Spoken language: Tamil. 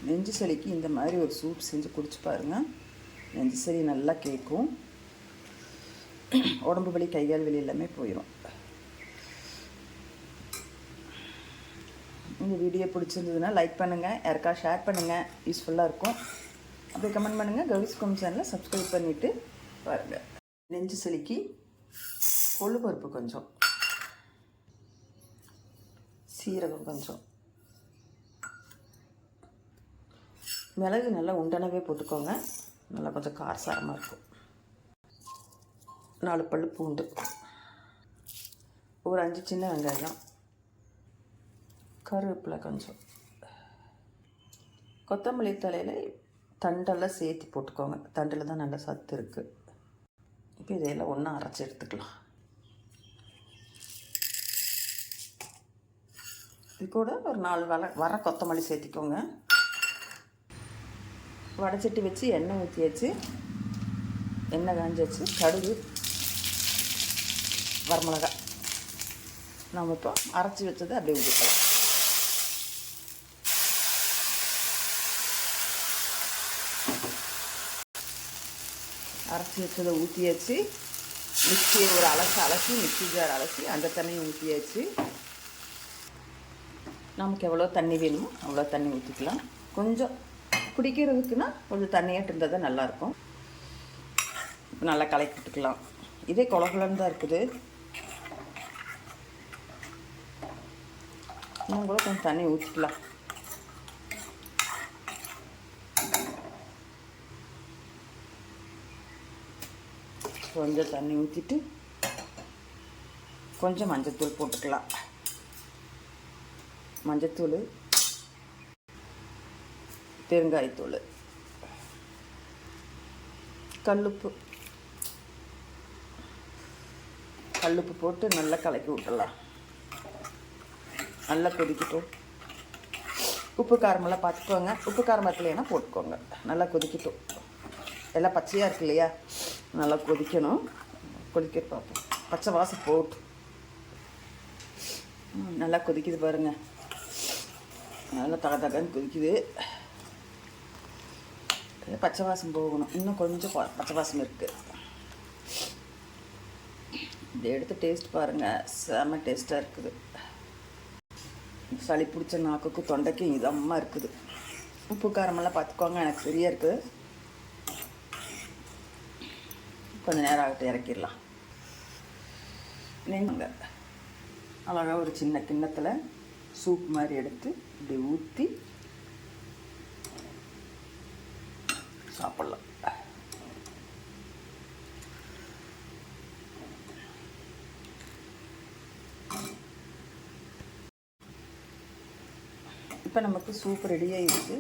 நெஞ்சு சளிக்கு இந்த மாதிரி ஒரு சூப் செஞ்சு குடிச்சு பாருங்கள். நெஞ்சு சளி நல்லா கேட்கும். உடம்பு வலி, கைகால் வலி எல்லாமே போயிடும். இந்த வீடியோ பிடிச்சிருந்ததுன்னா லைக் பண்ணுங்கள், யாருக்கா ஷேர் பண்ணுங்கள், யூஸ்ஃபுல்லாக இருக்கும். அப்படியே கமெண்ட் பண்ணுங்கள். கௌரிஸ் கோம் சேனலை சப்ஸ்கிரைப் பண்ணிவிட்டு பாருங்கள். நெஞ்சு சளிக்கு கொள்ளு பருப்பு கொஞ்சம், சீரகம் கொஞ்சம், மிளகு நல்லா உண்டனவே போட்டுக்கோங்க. நல்லா கொஞ்சம் காரசாரமாக இருக்கும். 4 பல் பூண்டு, ஒரு 5 சின்ன வெங்காயம், கருவேப்பிலை கொஞ்சம், கொத்தமல்லி தலையில் தண்டெல்லாம் சேர்த்து போட்டுக்கோங்க. தண்டில் தான் நல்லா சத்து இருக்குது. இப்போ இதையெல்லாம் ஒன்றா அரைச்சி எடுத்துக்கலாம். இது கூட ஒரு 4 வர கொத்தமல்லி சேர்த்திக்கோங்க. வடைச்சட்டி வச்சு எண்ணெய் ஊற்றி வச்சு, எண்ணெய் காஞ்சி வச்சு, கடுகு, வரமிளகா நம்ம இப்போ அரைச்சி வச்சதை அப்படியே ஊற்றிக்கலாம். அரைச்சி வச்சதை ஊற்றியாச்சு. மிக்சியை ஒரு அலசி மிக்சி ஜார் அலசி அந்த தண்ணியை ஊற்றியாச்சு. நமக்கு எவ்வளோ தண்ணி வேணுமோ அவ்வளோ தண்ணி ஊற்றிக்கலாம். கொஞ்சம் குடிக்கிறதுக்குன்னா கொஞ்சம் தண்ணியாட்டு இருந்தால் தான் நல்லாயிருக்கும். இப்போ நல்லா கலக்கி விட்டுக்கலாம். இதே குழகுலன்னு தான் இருக்குது. இன்னும் கூட கொஞ்சம் தண்ணி ஊற்றிக்கலாம். கொஞ்சம் தண்ணி ஊற்றிட்டு கொஞ்சம் மஞ்சத்தூள் போட்டுக்கலாம். மஞ்சத்தூள், பெருங்காயத்தூள், கல்லுப்பு போட்டு நல்லா கலக்கி விட்டுடலாம். நல்லா கொதிக்கட்டும். உப்பு காரமெல்லாம் பார்த்துக்கோங்க. உப்பு காரம் பத்தலைன்னா போட்டுக்கோங்க. நல்லா கொதிக்கட்டும். எல்லாம் பச்சையாக இருக்கு இல்லையா, நல்லா கொதிக்கணும். கொதிக்க பார்ப்போம். பச்சை வாசம் போட்டு நல்லா கொதிக்குது பாருங்கள். நல்லா தகன்னு கொதிக்குது. பச்சை வாசம் போகணும். இன்னும் கொஞ்சம் பச்சை வாசம் இருக்குது. இதை எடுத்து டேஸ்ட் பாருங்கள். செம்ம டேஸ்ட்டாக இருக்குது. சளி பிடிச்ச நாக்குக்கு தொண்டைக்கும் இதமாக இருக்குது. உப்பு காரமெல்லாம் பார்த்துக்கோங்க. எனக்கு சரியாக இருக்குது. கொஞ்சம் நேரம் ஆகிட்டு இறக்கிடலாம். நீங்கள் அழகாக ஒரு சின்ன கிண்ணத்தில் சூப் மாதிரி எடுத்து இப்படி ஊற்றி சாப்பிட்லாம். இப்போ நமக்கு சூப் ரெடி ஆகிடுச்சு.